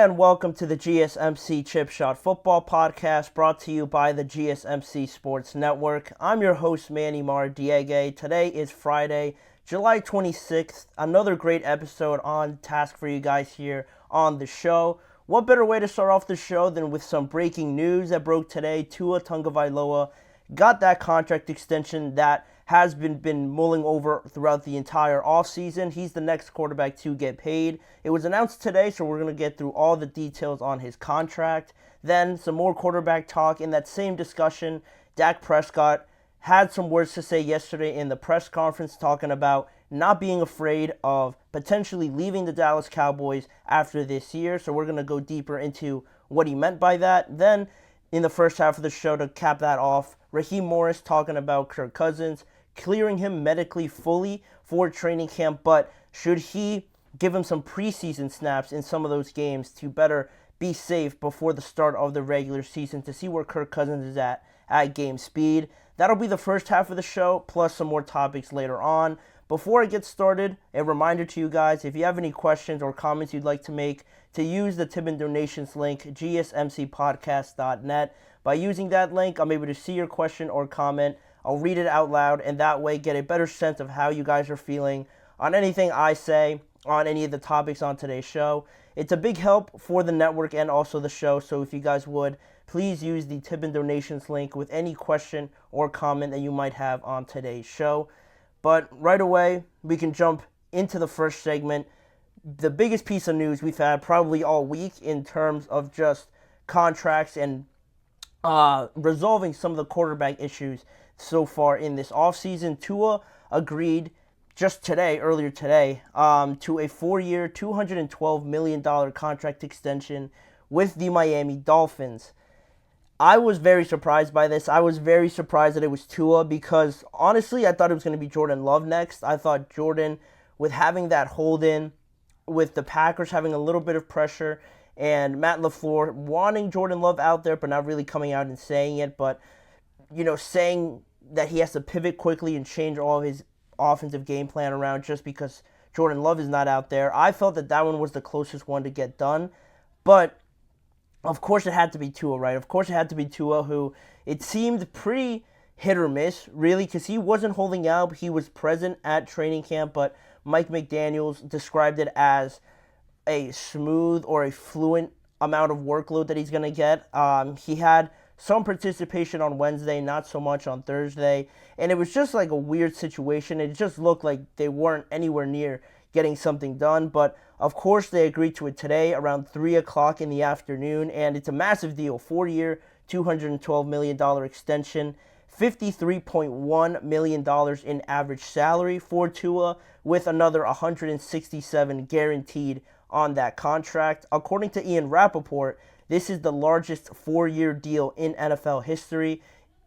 And welcome to the GSMC Chip Shot Football Podcast, brought to you by the GSMC Sports Network. I'm your host, Manny Mardiege. Today is Friday, July 26th. Another great episode on task for you guys here on the show. What better way to start off the show than with some breaking news that broke today? Tua Tagovailoa got that contract extension that has been mulling over throughout the entire offseason. He's the next quarterback to get paid. It was announced today, so we're going to get through all the details on his contract. Then some more quarterback talk. In that same discussion, Dak Prescott had some words to say yesterday in the press conference talking about not being afraid of potentially leaving the Dallas Cowboys after this year. So we're going to go deeper into what he meant by that. Then in the first half of the show, to cap that off, Raheem Morris talking about Kirk Cousins, clearing him medically fully for training camp, but should he give him some preseason snaps in some of those games to better be safe before the start of the regular season to see where Kirk Cousins is at game speed. That'll be the first half of the show, plus some more topics later on. Before I get started, a reminder to you guys, if you have any questions or comments you'd like to make, to use the tip and donations link, GSMCpodcast.net. By using that link, I'm able to see your question or comment. I'll read it out loud, and that way get a better sense of how you guys are feeling on anything I say, on any of the topics on today's show. It's a big help for the network and also the show, so if you guys would, please use the tip and donations link with any question or comment that you might have on today's show. But right away, we can jump into the first segment. The biggest piece of news we've had probably all week in terms of just contracts and resolving some of the quarterback issues so far in this offseason. Tua agreed just today, earlier today, to a 4-year, $212 million contract extension with the Miami Dolphins. I was very surprised by this. I was very surprised that it was Tua because, honestly, I thought it was going to be Jordan Love next. I thought Jordan, with having that hold-in, with the Packers having a little bit of pressure, and Matt LaFleur wanting Jordan Love out there but not really coming out and saying it, but saying that he has to pivot quickly and change all of his offensive game plan around just because Jordan Love is not out there. I felt that one was the closest one to get done. But, of course, it had to be Tua, right? Of course it had to be Tua, who it seemed pretty hit or miss, really, because he wasn't holding out. He was present at training camp, but Mike McDaniels described it as a smooth or a fluent amount of workload that he's going to get. He had some participation on Wednesday, not so much on Thursday, and it was just like a weird situation. It just looked like they weren't anywhere near getting something done, but of course they agreed to it today around 3 o'clock in the afternoon, and it's a massive deal. 4-year, $212 million extension, $53.1 million in average salary for Tua, with another $167 guaranteed on that contract. According to Ian Rappaport, this is the largest 4-year deal in NFL history.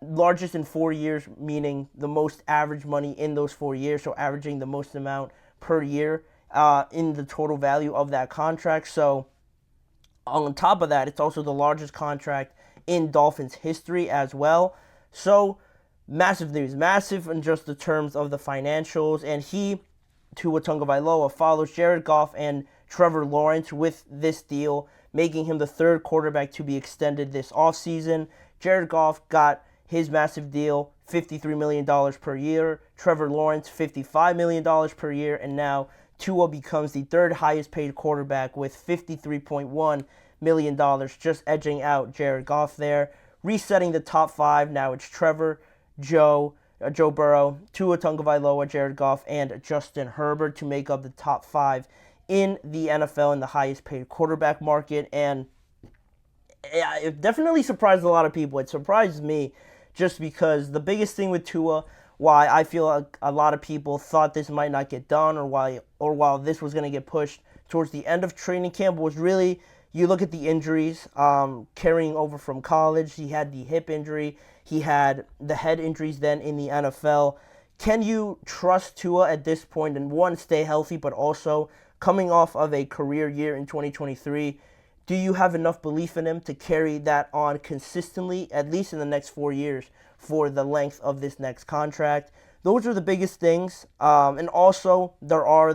Largest in 4 years, meaning the most average money in those 4 years, so averaging the most amount per year in the total value of that contract. So on top of that, it's also the largest contract in Dolphins history as well. So massive news, massive in just the terms of the financials. And Tua Tagovailoa, follows Jared Goff and Trevor Lawrence with this deal, making him the third quarterback to be extended this offseason. Jared Goff got his massive deal, $53 million per year. Trevor Lawrence, $55 million per year. And now Tua becomes the third highest paid quarterback with $53.1 million, just edging out Jared Goff there. Resetting the top five, now it's Trevor, Joe Burrow, Tua Tagovailoa, Jared Goff, and Justin Herbert to make up the top five in the NFL in the highest paid quarterback market. And it definitely surprised a lot of people. It surprised me just because the biggest thing with Tua, why I feel like a lot of people thought this might not get done or while this was going to get pushed towards the end of training camp, was really, you look at the injuries carrying over from college. He had the hip injury. He had the head injuries then in the NFL. Can you trust Tua at this point and, one, stay healthy, but also coming off of a career year in 2023, do you have enough belief in him to carry that on consistently, at least in the next 4 years, for the length of this next contract? Those are the biggest things. And also, there are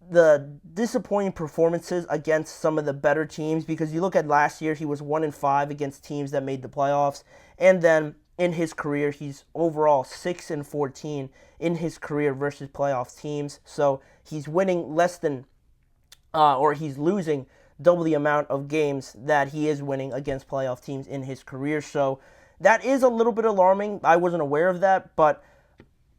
the disappointing performances against some of the better teams, because you look at last year, he was 1-5 against teams that made the playoffs, and then in his career, he's overall 6-14 in his career versus playoff teams. So he's winning less than, or he's losing double the amount of games that he is winning against playoff teams in his career. So that is a little bit alarming. I wasn't aware of that, but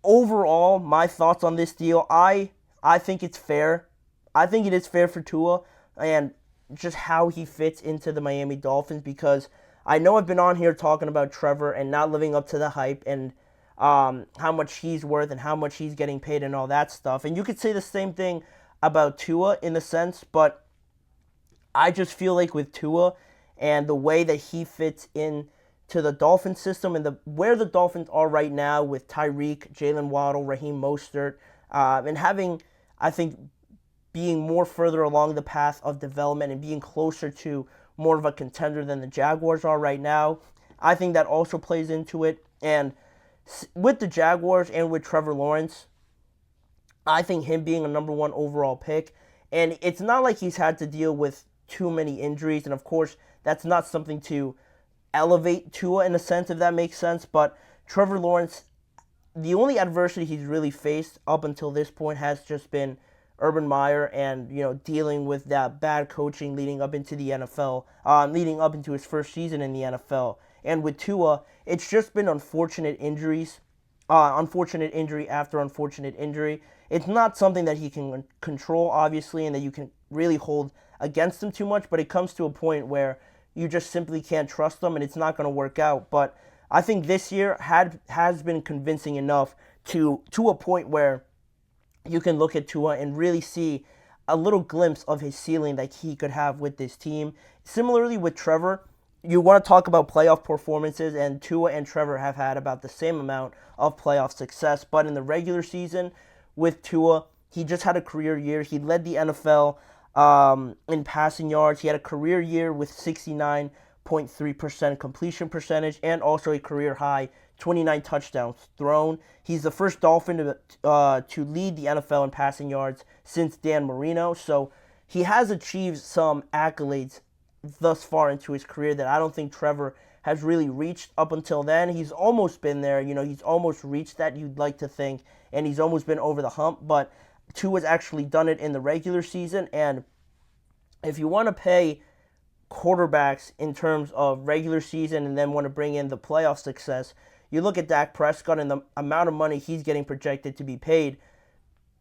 overall, my thoughts on this deal, I think it's fair. I think it is fair for Tua and just how he fits into the Miami Dolphins, because I know I've been on here talking about Trevor and not living up to the hype and how much he's worth and how much he's getting paid and all that stuff. And you could say the same thing about Tua in a sense, but I just feel like with Tua and the way that he fits in to the Dolphins system and where the Dolphins are right now with Tyreek, Jalen Waddle, Raheem Mostert, and having, I think, being more further along the path of development and being closer to more of a contender than the Jaguars are right now, I think that also plays into it. And with the Jaguars and with Trevor Lawrence, I think him being a number one overall pick, and it's not like he's had to deal with too many injuries, and of course, that's not something to elevate Tua in a sense, if that makes sense, but Trevor Lawrence, the only adversity he's really faced up until this point has just been Urban Meyer and, dealing with that bad coaching leading up into the NFL, leading up into his first season in the NFL. And with Tua, it's just been unfortunate injuries, unfortunate injury after unfortunate injury. It's not something that he can control, obviously, and that you can really hold against him too much, but it comes to a point where you just simply can't trust them, and it's not going to work out. But I think this year has been convincing enough to a point where you can look at Tua and really see a little glimpse of his ceiling that he could have with this team. Similarly with Trevor, you want to talk about playoff performances, and Tua and Trevor have had about the same amount of playoff success. But in the regular season with Tua, he just had a career year. He led the NFL in passing yards. He had a career year with 69.3% completion percentage and also a career high 29 touchdowns thrown. He's the first Dolphin to lead the NFL in passing yards since Dan Marino. So he has achieved some accolades thus far into his career that I don't think Trevor has really reached up until then. He's almost been there. He's almost reached that, you'd like to think, and he's almost been over the hump. But Tua's actually done it in the regular season. And if you want to pay quarterbacks in terms of regular season and then want to bring in the playoff success, you look at Dak Prescott and the amount of money he's getting projected to be paid.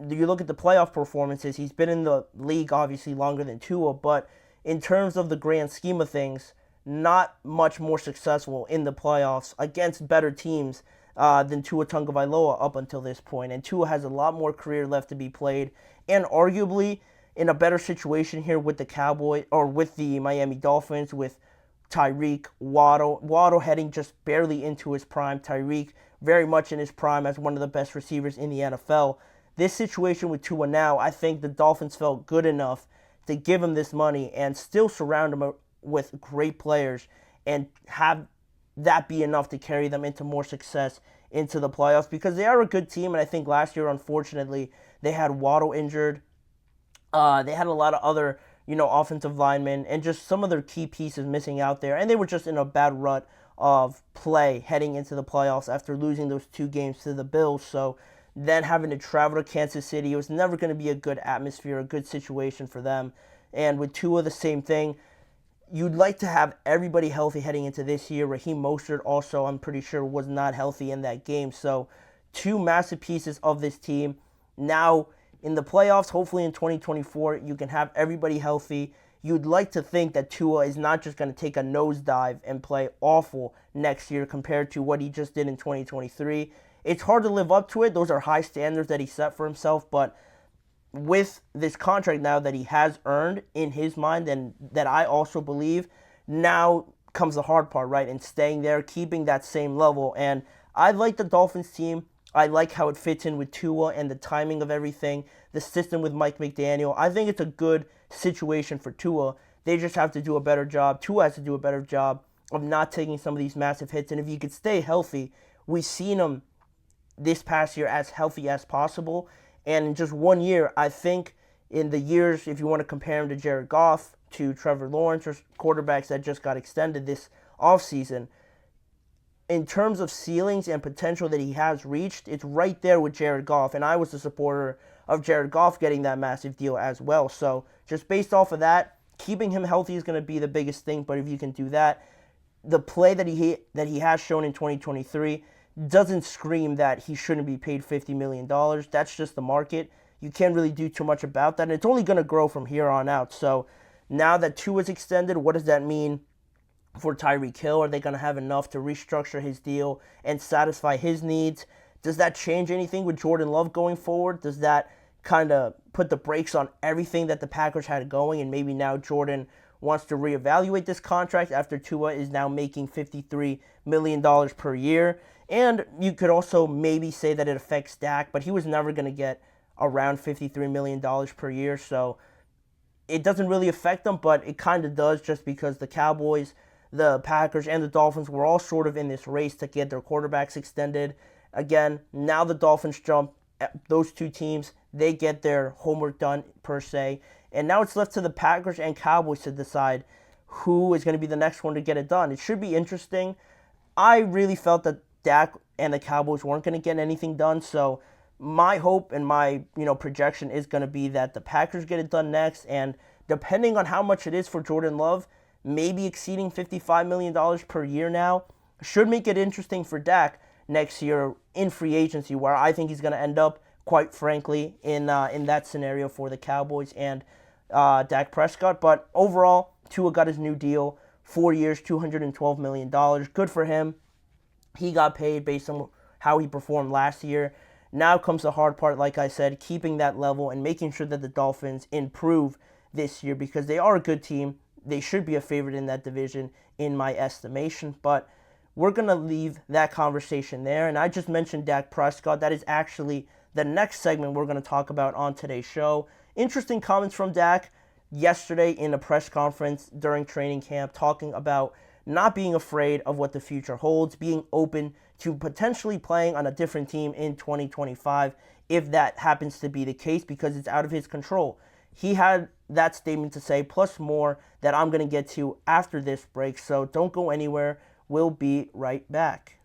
You look at the playoff performances. He's been in the league obviously longer than Tua, but in terms of the grand scheme of things, not much more successful in the playoffs against better teams than Tua Tagovailoa up until this point. And Tua has a lot more career left to be played, and arguably in a better situation here with the Cowboys or with the Miami Dolphins, with Tyreek, Waddle heading just barely into his prime. Tyreek very much in his prime as one of the best receivers in the NFL. This situation with Tua now, I think the Dolphins felt good enough to give him this money and still surround him with great players and have that be enough to carry them into more success into the playoffs, because they are a good team. And I think last year, unfortunately, they had Waddle injured. They had a lot of other, offensive linemen and just some of their key pieces missing out there. And they were just in a bad rut of play heading into the playoffs after losing those 2 games to the Bills. So then having to travel to Kansas City, it was never going to be a good atmosphere, a good situation for them. And with Tua, the same thing. You'd like to have everybody healthy heading into this year. Raheem Mostert also, I'm pretty sure, was not healthy in that game. So 2 massive pieces of this team. Now, in the playoffs, hopefully in 2024, you can have everybody healthy. You'd like to think that Tua is not just going to take a nosedive and play awful next year compared to what he just did in 2023. It's hard to live up to it. Those are high standards that he set for himself. But with this contract now that he has earned in his mind, and that I also believe, now comes the hard part, right? And staying there, keeping that same level. And I like the Dolphins team. I like how it fits in with Tua and the timing of everything, the system with Mike McDaniel. I think it's a good situation for Tua. They just have to do a better job. Tua has to do a better job of not taking some of these massive hits. And if he could stay healthy, we've seen him this past year as healthy as possible. And in just 1 year, I think in the years, if you want to compare him to Jared Goff, to Trevor Lawrence, or quarterbacks that just got extended this offseason, in terms of ceilings and potential that he has reached, it's right there with Jared Goff. And I was a supporter of Jared Goff getting that massive deal as well. So just based off of that, keeping him healthy is going to be the biggest thing. But if you can do that, the play that he has shown in 2023 doesn't scream that he shouldn't be paid $50 million. That's just the market. You can't really do too much about that. And it's only going to grow from here on out. So now that Tua is extended, what does that mean for Tyreek Hill? Are they going to have enough to restructure his deal and satisfy his needs? Does that change anything with Jordan Love going forward? Does that kind of put the brakes on everything that the Packers had going, and maybe now Jordan wants to reevaluate this contract after Tua is now making $53 million per year? And you could also maybe say that it affects Dak, but he was never going to get around $53 million per year, so it doesn't really affect them, but it kind of does, just because the Cowboys, the Packers, and the Dolphins were all sort of in this race to get their quarterbacks extended. Again, now the Dolphins jump, those two teams, they get their homework done, per se, and now it's left to the Packers and Cowboys to decide who is going to be the next one to get it done. It should be interesting. I really felt that Dak and the Cowboys weren't going to get anything done, so my hope and my projection is going to be that the Packers get it done next, and depending on how much it is for Jordan Love, maybe exceeding $55 million per year now, should make it interesting for Dak next year in free agency, where I think he's going to end up, quite frankly, in that scenario for the Cowboys and Dak Prescott. But overall, Tua got his new deal, 4 years, $212 million. Good for him. He got paid based on how he performed last year. Now comes the hard part, like I said, keeping that level and making sure that the Dolphins improve this year, because they are a good team. They should be a favorite in that division, in my estimation. But we're going to leave that conversation there. And I just mentioned Dak Prescott. That is actually the next segment we're going to talk about on today's show. Interesting comments from Dak yesterday in a press conference during training camp, talking about not being afraid of what the future holds, being open to potentially playing on a different team in 2025 if that happens to be the case, because it's out of his control. He had that statement to say, plus more, that I'm going to get to after this break, so don't go anywhere. We'll be right back.